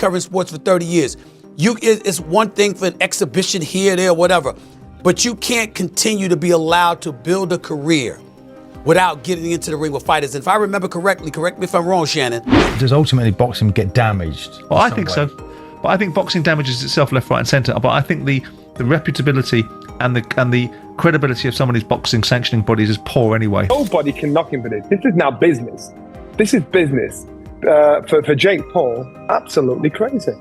covering sports for 30 years. It's one thing for an exhibition here, there, whatever, but you can't continue to be allowed to build a career without getting into the ring with fighters. And if I remember correctly, correct me if I'm wrong, Shannon. Does ultimately boxing get damaged? Well, I think so. But I think boxing damages itself left, right and centre. But I think the reputability and the credibility of some of these boxing sanctioning bodies is poor anyway. Nobody can knock him for this. This is now business. This is business. For Jake Paul, absolutely crazy.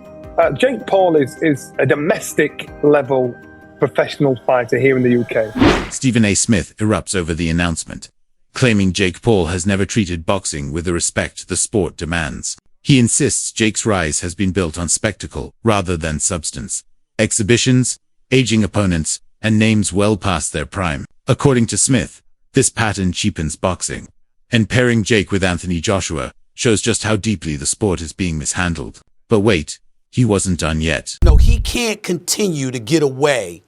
Jake Paul is a domestic level professional fighter here in the UK. Stephen A. Smith erupts over the announcement, claiming Jake Paul has never treated boxing with the respect the sport demands. He insists Jake's rise has been built on spectacle rather than substance. Exhibitions, aging opponents, and names well past their prime. According to Smith, this pattern cheapens boxing. And pairing Jake with Anthony Joshua shows just how deeply the sport is being mishandled. But wait, he wasn't done yet. No, he can't continue to get away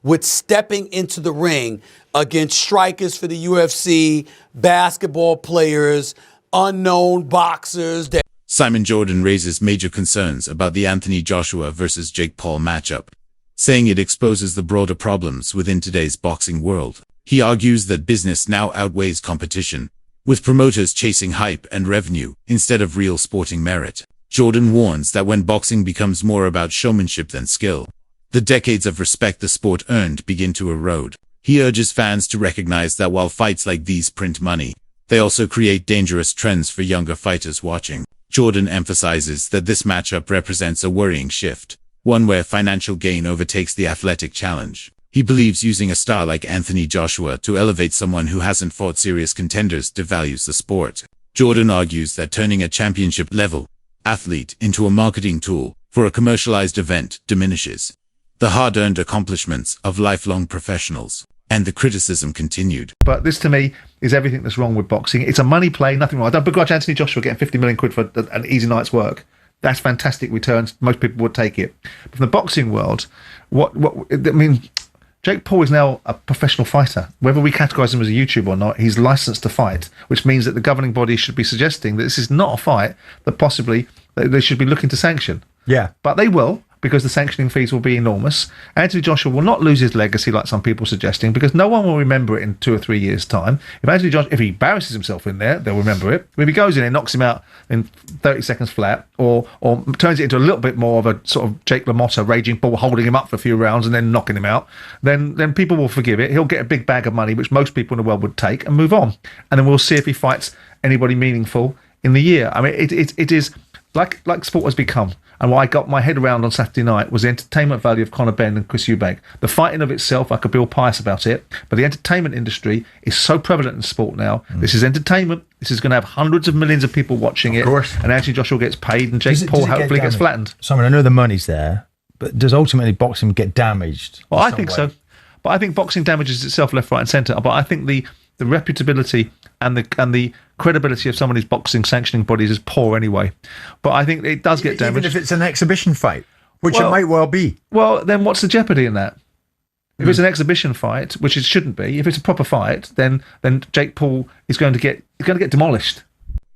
with stepping into the ring against strikers for the UFC, basketball players, unknown boxers. Simon Jordan raises major concerns about the Anthony Joshua versus Jake Paul matchup, saying it exposes the broader problems within today's boxing world. He argues that business now outweighs competition, with promoters chasing hype and revenue instead of real sporting merit. Jordan warns that when boxing becomes more about showmanship than skill, the decades of respect the sport earned begin to erode. He urges fans to recognize that while fights like these print money, they also create dangerous trends for younger fighters watching. Jordan emphasizes that this matchup represents a worrying shift, one where financial gain overtakes the athletic challenge. He believes using a star like Anthony Joshua to elevate someone who hasn't fought serious contenders devalues the sport. Jordan argues that turning a championship-level athlete into a marketing tool for a commercialized event diminishes the hard-earned accomplishments of lifelong professionals. And the criticism continued. But this, to me, is everything that's wrong with boxing. It's a money play, nothing wrong. I don't begrudge Anthony Joshua getting 50 million quid for an easy night's work. That's fantastic returns. Most people would take it. But from the boxing world, Jake Paul is now a professional fighter. Whether we categorise him as a YouTuber or not, he's licensed to fight, which means that the governing body should be suggesting that this is not a fight that possibly they should be looking to sanction. Yeah. But they will, because the sanctioning fees will be enormous. Anthony Joshua will not lose his legacy like some people are suggesting, because no one will remember it in 2 or 3 years' time. If he embarrasses himself in there, they'll remember it. If he goes in and knocks him out in 30 seconds flat, or turns it into a little bit more of a sort of Jake LaMotta raging bull, holding him up for a few rounds and then knocking him out, then people will forgive it. He'll get a big bag of money, which most people in the world would take, and move on. And then we'll see if he fights anybody meaningful in the year. I mean, it is like sport has become. And what I got my head around on Saturday night was the entertainment value of Conor Benn and Chris Eubank. The fighting of itself, I could be all pious about it, but the entertainment industry is so prevalent in sport now. This is entertainment. This is going to have hundreds of millions of people watching it. Of course. And Anthony Joshua gets paid, and Jake Paul hopefully gets flattened. Simon, I know the money's there, but does ultimately boxing get damaged? Well, I think so. But I think boxing damages itself left, right and centre. But I think the reputability and the credibility of some of these boxing sanctioning bodies is poor anyway. But I think it does get damaged. Even if it's an exhibition fight, which it might well be. Well, then what's the jeopardy in that? If it's an exhibition fight, which it shouldn't be, if it's a proper fight, then Jake Paul is going to get demolished.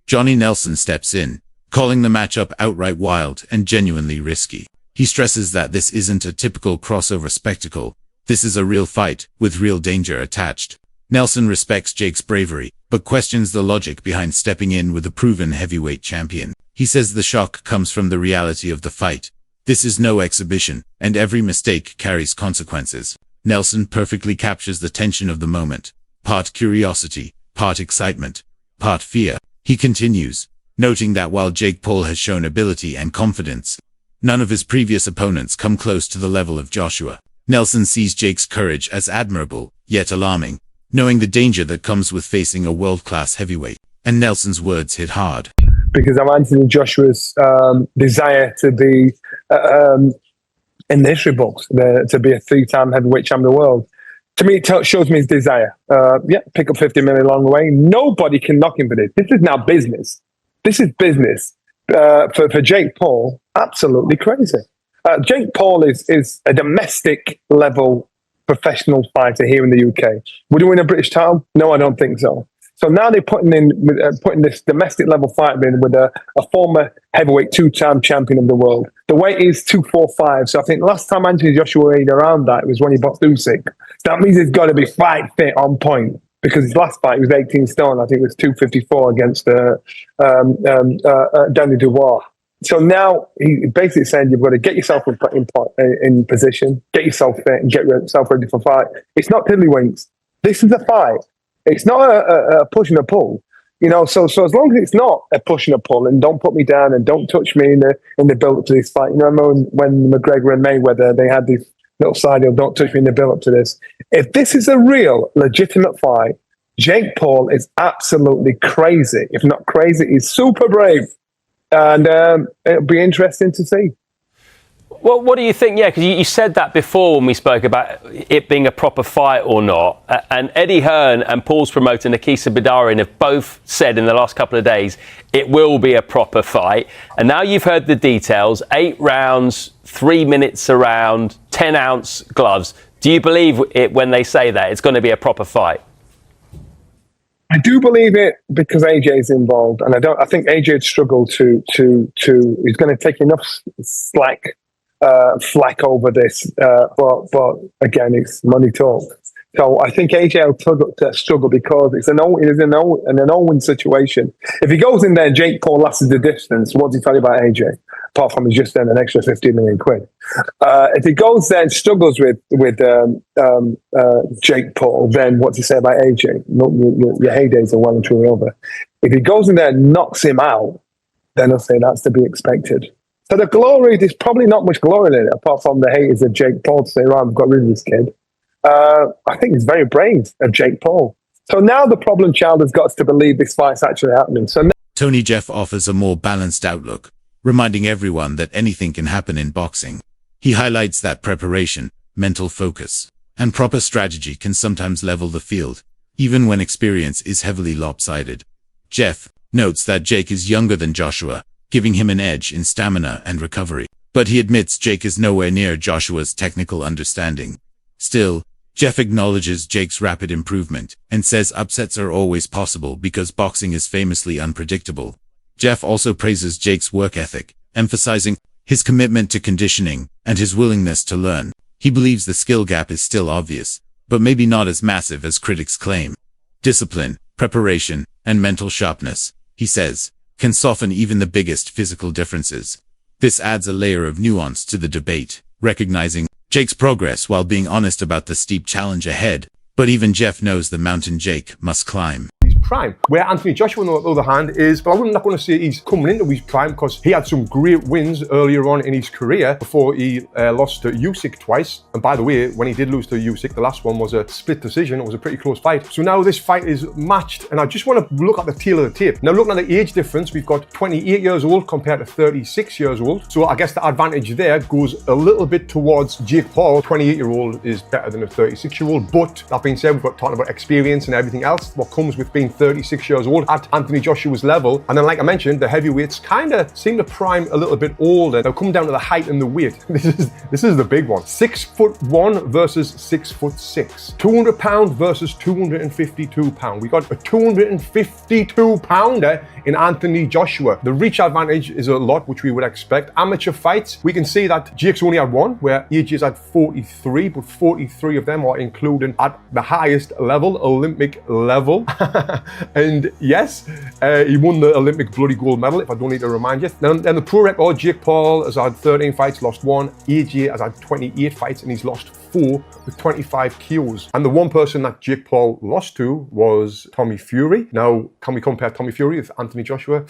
Johnny Nelson steps in, calling the matchup outright wild and genuinely risky. He stresses that this isn't a typical crossover spectacle. This is a real fight with real danger attached. Nelson respects Jake's bravery, but questions the logic behind stepping in with a proven heavyweight champion. He says the shock comes from the reality of the fight. This is no exhibition, and every mistake carries consequences. Nelson perfectly captures the tension of the moment. Part curiosity, part excitement, part fear. He continues, noting that while Jake Paul has shown ability and confidence, none of his previous opponents come close to the level of Joshua. Nelson sees Jake's courage as admirable, yet alarming, knowing the danger that comes with facing a world-class heavyweight. And Nelson's words hit hard. Because of Anthony Joshua's desire to be in the history books, to be a 3-time heavyweight champion of the world. To me, it shows me his desire. Pick up 50 million along the way. Nobody can knock him for this. This is now business. This is business. For Jake Paul, absolutely crazy. Jake Paul is a domestic level professional fighter here in the UK. Would he win a British title? No, I don't think so. So now they're putting this domestic level fight in with a former heavyweight 2-time champion of the world. The weight is 245. So I think last time Anthony Joshua weighed around that, it was when he boxed Usyk. That means he's got to be fight fit on point, because his last fight he was 18 stone. I think it was 254 against Danny Dubois. So now he basically saying you've got to get yourself in position, get yourself fit, and get yourself ready for fight. It's not tiddlywinks. This is a fight. It's not a push and a pull, So as long as it's not a push and a pull, and don't put me down and don't touch me in the build up to this fight. I remember when McGregor and Mayweather, they had this little side deal, don't touch me in the build up to this. If this is a real legitimate fight, Jake Paul is absolutely crazy. If not crazy, he's super brave, and it'll be interesting to see. Well, what do you think? Yeah, because you said that before when we spoke about it being a proper fight or not. And Eddie Hearn and Paul's promoter, Nakisa Badarin, have both said in the last couple of days it will be a proper fight. And now you've heard the details. 8 rounds, 3 minutes a round, 10-ounce gloves. Do you believe it when they say that it's going to be a proper fight? I do believe it because AJ is involved, and I think AJ would struggle to. He's going to take enough flack over this, but again, it's money talk. So I think AJ will struggle because it's an Owen situation. If he goes in there, Jake Paul lasts the distance. What does he tell you about AJ? Apart from he's just earned an extra 15 million quid. If he goes there and struggles with Jake Paul, then what do you say about AJ? Your heydays are well and truly over. If he goes in there and knocks him out, then I'll say that's to be expected. So the glory, there's probably not much glory in it, apart from the haters of Jake Paul to say, right, I've got rid of this kid. I think it's very brave of Jake Paul. So now the problem child has got to believe this fight's actually happening. So Tony Jeff offers a more balanced outlook, reminding everyone that anything can happen in boxing. He highlights that preparation, mental focus, and proper strategy can sometimes level the field, even when experience is heavily lopsided. Jeff notes that Jake is younger than Joshua, giving him an edge in stamina and recovery. But he admits Jake is nowhere near Joshua's technical understanding. Still, Jeff acknowledges Jake's rapid improvement and says upsets are always possible because boxing is famously unpredictable. Jeff also praises Jake's work ethic, emphasizing his commitment to conditioning and his willingness to learn. He believes the skill gap is still obvious, but maybe not as massive as critics claim. Discipline, preparation, and mental sharpness, he says, can soften even the biggest physical differences. This adds a layer of nuance to the debate, recognizing Jake's progress while being honest about the steep challenge ahead. But even Jeff knows the mountain Jake must climb. His prime. Where Anthony Joshua, on the other hand, is, but I'm not going to say he's coming into his prime because he had some great wins earlier on in his career before he lost to Usyk twice. And by the way, when he did lose to Usyk, the last one was a split decision. It was a pretty close fight. So now this fight is matched, and I just want to look at the tail of the tape. Now, looking at the age difference, we've got 28 years old compared to 36 years old. So I guess the advantage there goes a little bit towards Jake Paul. 28-year-old is better than a 36-year-old. But that being said, we've got talking about experience and everything else. What comes with being 36 years old at Anthony Joshua's level. And then, like I mentioned, the heavyweights kind of seem to prime a little bit older. Now, come down to the height and the weight. This is the big one. 6'1" versus 6'6". 200 pounds versus 252 pounds. We got a 252 pounder in Anthony Joshua. The reach advantage is a lot, which we would expect. Amateur fights, we can see that Jake's only had one, where AJ's had 43, but 43 of them are including at the highest level, Olympic level. And yes, he won the Olympic bloody gold medal, if I don't need to remind you. Then the pro record, Jake Paul has had 13 fights, lost 1. AJ has had 28 fights and he's lost 4 with 25 KOs. And the one person that Jake Paul lost to was Tommy Fury. Now, can we compare Tommy Fury with Anthony Joshua?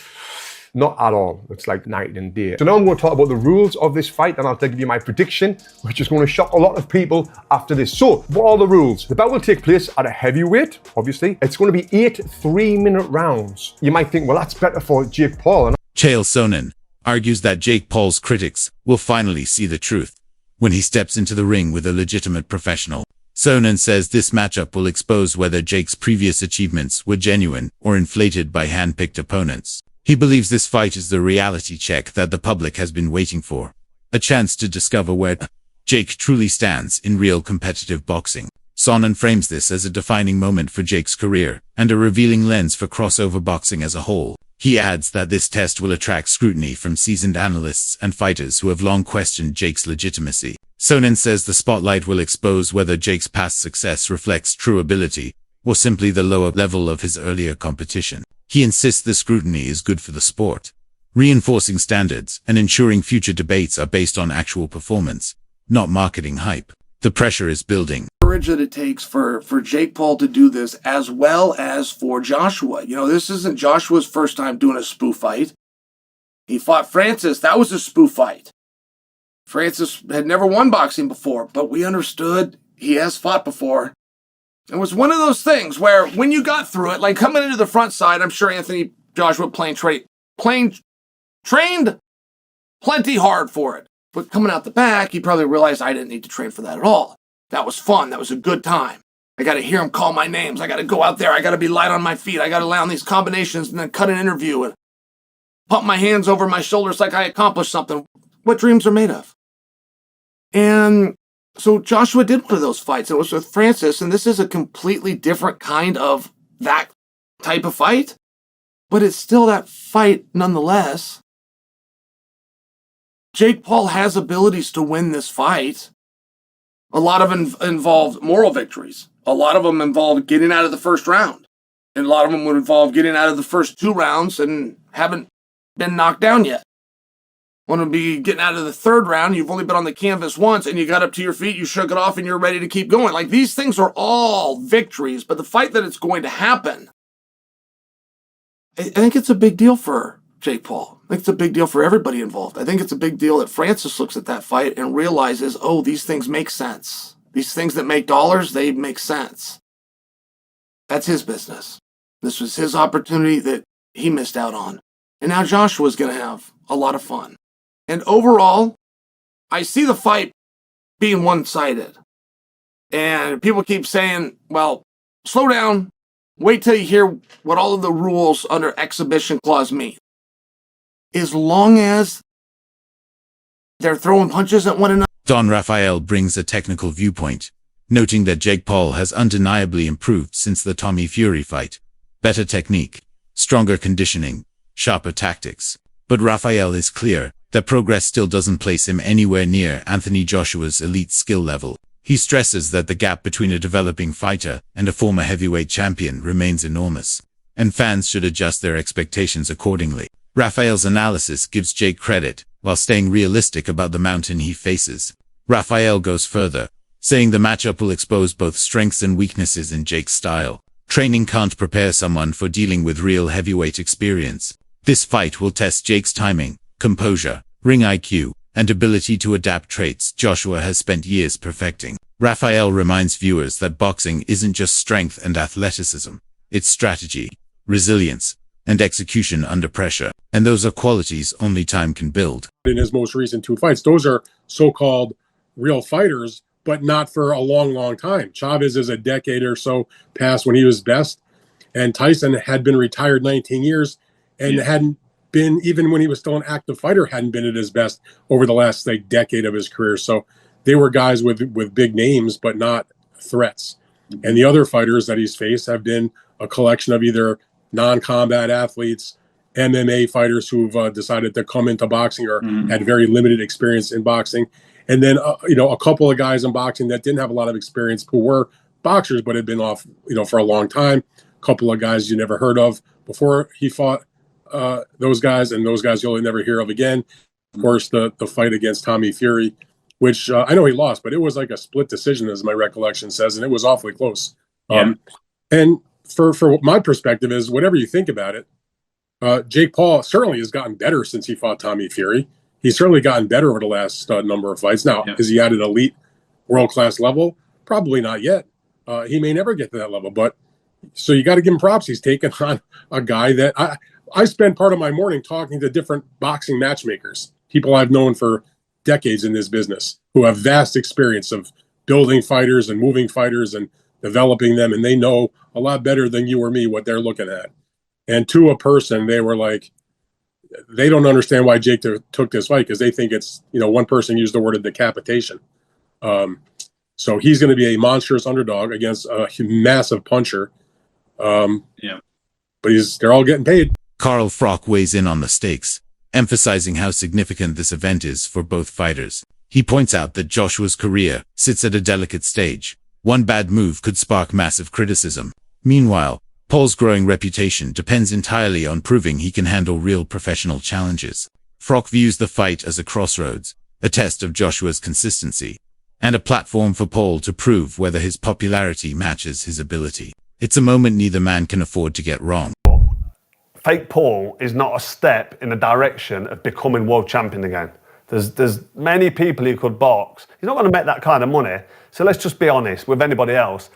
Not at all. It's like night and day. So now I'm going to talk about the rules of this fight, and I'll give you my prediction, which is going to shock a lot of people after this. So, what are the rules? The bout will take place at a heavyweight, obviously. It's going to be 8 3-minute rounds. You might think, well, that's better for Jake Paul. Chael Sonnen argues that Jake Paul's critics will finally see the truth when he steps into the ring with a legitimate professional. Sonnen says this matchup will expose whether Jake's previous achievements were genuine or inflated by hand-picked opponents. He believes this fight is the reality check that the public has been waiting for, a chance to discover where Jake truly stands in real competitive boxing. Sonnen frames this as a defining moment for Jake's career, and a revealing lens for crossover boxing as a whole. He adds that this test will attract scrutiny from seasoned analysts and fighters who have long questioned Jake's legitimacy. Sonnen says the spotlight will expose whether Jake's past success reflects true ability, or simply the lower level of his earlier competition. He insists the scrutiny is good for the sport, reinforcing standards and ensuring future debates are based on actual performance, not marketing hype. The pressure is building. Courage that it takes for Jake Paul to do this, as well as for Joshua. You know, this isn't Joshua's first time doing a spoof fight. He fought Francis. That was a spoof fight. Francis had never won boxing before, but we understood he has fought before. It was one of those things where when you got through it, like coming into the front side, I'm sure Anthony Joshua trained plenty hard for it. But coming out the back, he probably realized I didn't need to train for that at all. That was fun. That was a good time. I got to hear him call my names. I got to go out there. I got to be light on my feet. I got to lay on these combinations and then cut an interview and pump my hands over my shoulders like I accomplished something. What dreams are made of. And so Joshua did one of those fights. It was with Francis, and this is a completely different kind of that type of fight. But it's still that fight nonetheless. Jake Paul has abilities to win this fight. A lot of them involved moral victories. A lot of them involved getting out of the first round. And a lot of them would involve getting out of the first 2 rounds and haven't been knocked down yet. One would be getting out of the 3rd round. You've only been on the canvas once and you got up to your feet, you shook it off and you're ready to keep going. Like, these things are all victories, but the fight that it's going to happen, I think it's a big deal for Jake Paul. I think it's a big deal for everybody involved. I think it's a big deal that Francis looks at that fight and realizes, oh, these things make sense. These things that make dollars, they make sense. That's his business. This was his opportunity that he missed out on. And now Joshua's going to have a lot of fun. And overall, I see the fight being one-sided. And people keep saying, well, slow down. Wait till you hear what all of the rules under exhibition clause mean. As long as they're throwing punches at one another. Don Rafael brings a technical viewpoint, noting that Jake Paul has undeniably improved since the Tommy Fury fight. Better technique, stronger conditioning, sharper tactics. But Rafael is clear that progress still doesn't place him anywhere near Anthony Joshua's elite skill level. He stresses that the gap between a developing fighter and a former heavyweight champion remains enormous, and fans should adjust their expectations accordingly. Rafael's analysis gives Jake credit, while staying realistic about the mountain he faces. Rafael goes further, saying the matchup will expose both strengths and weaknesses in Jake's style. Training can't prepare someone for dealing with real heavyweight experience. This fight will test Jake's timing, composure, ring IQ, and ability to adapt traits Joshua has spent years perfecting. Rafael reminds viewers that boxing isn't just strength and athleticism. It's strategy, resilience, and execution under pressure. And those are qualities only time can build. In his most recent 2 fights, those are so-called real fighters, but not for a long, long time. Chavez is a decade or so past when he was best, and Tyson had been retired 19 years and hadn't been, even when he was still an active fighter, hadn't been at his best over the last decade of his career. So they were guys with big names, but not threats. And the other fighters that he's faced have been a collection of either non-combat athletes, MMA fighters who've decided to come into boxing or had very limited experience in boxing. And then, a couple of guys in boxing that didn't have a lot of experience who were boxers, but had been off, for a long time. A couple of guys you never heard of before he fought those guys, and those guys you'll never hear of again. Of course, the fight against Tommy Fury, which I know he lost, but it was like a split decision, as my recollection says, and it was awfully close. And for my perspective is, whatever you think about it, Jake Paul certainly has gotten better since he fought Tommy Fury. He's certainly gotten better over the last number of fights. Now, is he at an elite, world-class level? Probably not yet. He may never get to that level. But so you got to give him props. He's taken on a guy that I spend part of my morning talking to different boxing matchmakers, people I've known for decades in this business, who have vast experience of building fighters and moving fighters and developing them, and they know a lot better than you or me what they're looking at. And to a person, they were like, they don't understand why Jake took this fight, because they think it's, one person used the word of decapitation. So he's going to be a monstrous underdog against a massive puncher. Yeah. But they're all getting paid. Carl Frock weighs in on the stakes, emphasizing how significant this event is for both fighters. He points out that Joshua's career sits at a delicate stage. One bad move could spark massive criticism. Meanwhile, Paul's growing reputation depends entirely on proving he can handle real professional challenges. Frock views the fight as a crossroads, a test of Joshua's consistency, and a platform for Paul to prove whether his popularity matches his ability. It's a moment neither man can afford to get wrong. Fake Paul is not a step in the direction of becoming world champion again. There's many people who could box. He's not going to make that kind of money. So let's just be honest with anybody else.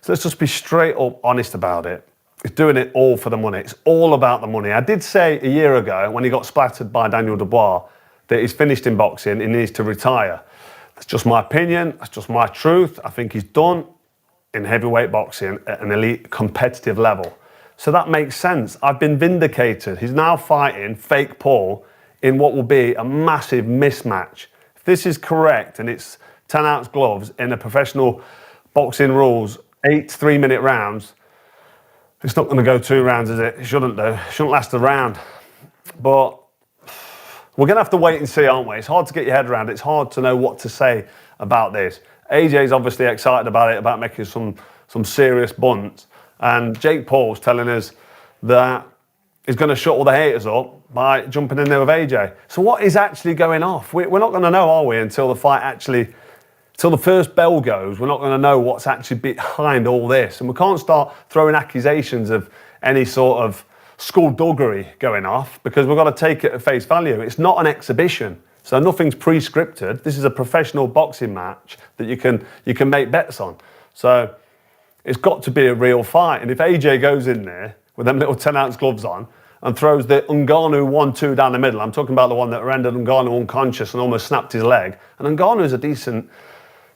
So let's just be straight up honest about it. He's doing it all for the money. It's all about the money. I did say a year ago when he got splattered by Daniel Dubois that he's finished in boxing, he needs to retire. That's just my opinion. That's just my truth. I think he's done in heavyweight boxing at an elite competitive level. So that makes sense. I've been vindicated. He's now fighting Fake Paul in what will be a massive mismatch. If this is correct and it's 10-ounce gloves in the professional boxing rules, 8 3-minute rounds, it's not going to go 2 rounds, is it? It shouldn't do. It shouldn't last a round. But we're going to have to wait and see, aren't we? It's hard to get your head around. It's hard to know what to say about this. AJ's obviously excited about it, about making some serious bunts. And Jake Paul's telling us that he's going to shut all the haters up by jumping in there with AJ. So what is actually going off? We're not going to know, are we, until the fight actually, till the first bell goes. We're not going to know what's actually behind all this. And we can't start throwing accusations of any sort of skullduggery going off, because we've got to take it at face value. It's not an exhibition, so nothing's pre-scripted. This is a professional boxing match that you can make bets on. So it's got to be a real fight. And if AJ goes in there with them little 10-ounce gloves on and throws the Ngannou 1-2 down the middle, I'm talking about the one that rendered Ngannou unconscious and almost snapped his leg. And Ngannou's a decent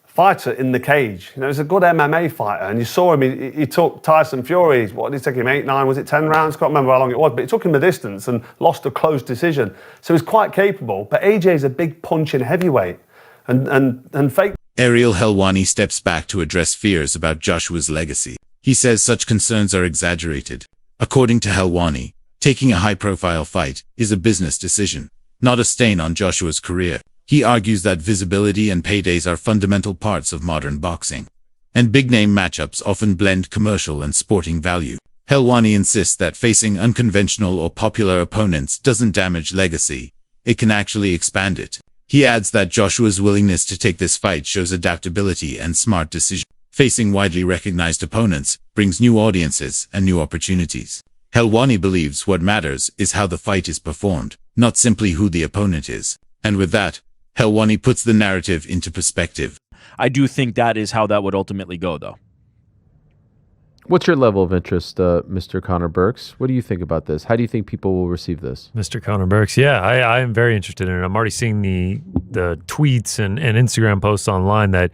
fighter in the cage. You know, he's a good MMA fighter. And you saw him, he took Tyson Fury, what did he take him, 8, 9, was it 10 rounds? Can't remember how long it was, but he took him the distance and lost a close decision. So he's quite capable. But AJ's a big punching heavyweight. And Fake... Ariel Helwani steps back to address fears about Joshua's legacy. He says such concerns are exaggerated. According to Helwani, taking a high-profile fight is a business decision, not a stain on Joshua's career. He argues that visibility and paydays are fundamental parts of modern boxing, and big-name matchups often blend commercial and sporting value. Helwani insists that facing unconventional or popular opponents doesn't damage legacy, it can actually expand it. He adds that Joshua's willingness to take this fight shows adaptability and smart decision. Facing widely recognized opponents brings new audiences and new opportunities. Helwani believes what matters is how the fight is performed, not simply who the opponent is. And with that, Helwani puts the narrative into perspective. I do think that is how that would ultimately go, though. What's your level of interest, Mr. Connor Burks? What do you think about this? How do you think people will receive this? Mr. Connor Burks, yeah, I am very interested in it. I'm already seeing the tweets and Instagram posts online that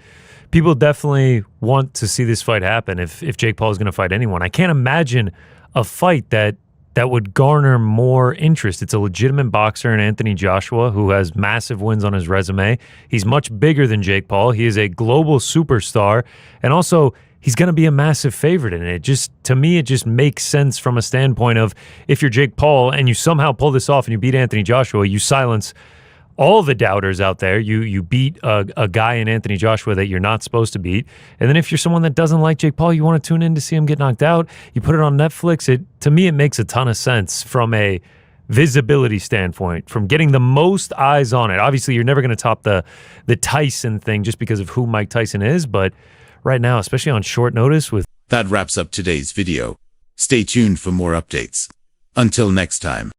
people definitely want to see this fight happen if Jake Paul is going to fight anyone. I can't imagine a fight that would garner more interest. It's a legitimate boxer in Anthony Joshua who has massive wins on his resume. He's much bigger than Jake Paul. He is a global superstar, and also he's going to be a massive favorite in it. To me, it just makes sense from a standpoint of if you're Jake Paul and you somehow pull this off and you beat Anthony Joshua, you silence all the doubters out there. You beat a guy in Anthony Joshua that you're not supposed to beat. And then if you're someone that doesn't like Jake Paul, you want to tune in to see him get knocked out, you put it on Netflix. To me, it makes a ton of sense from a visibility standpoint, from getting the most eyes on it. Obviously, you're never going to top the Tyson thing just because of who Mike Tyson is, but right now, especially on short notice with... That wraps up today's video. Stay tuned for more updates. Until next time.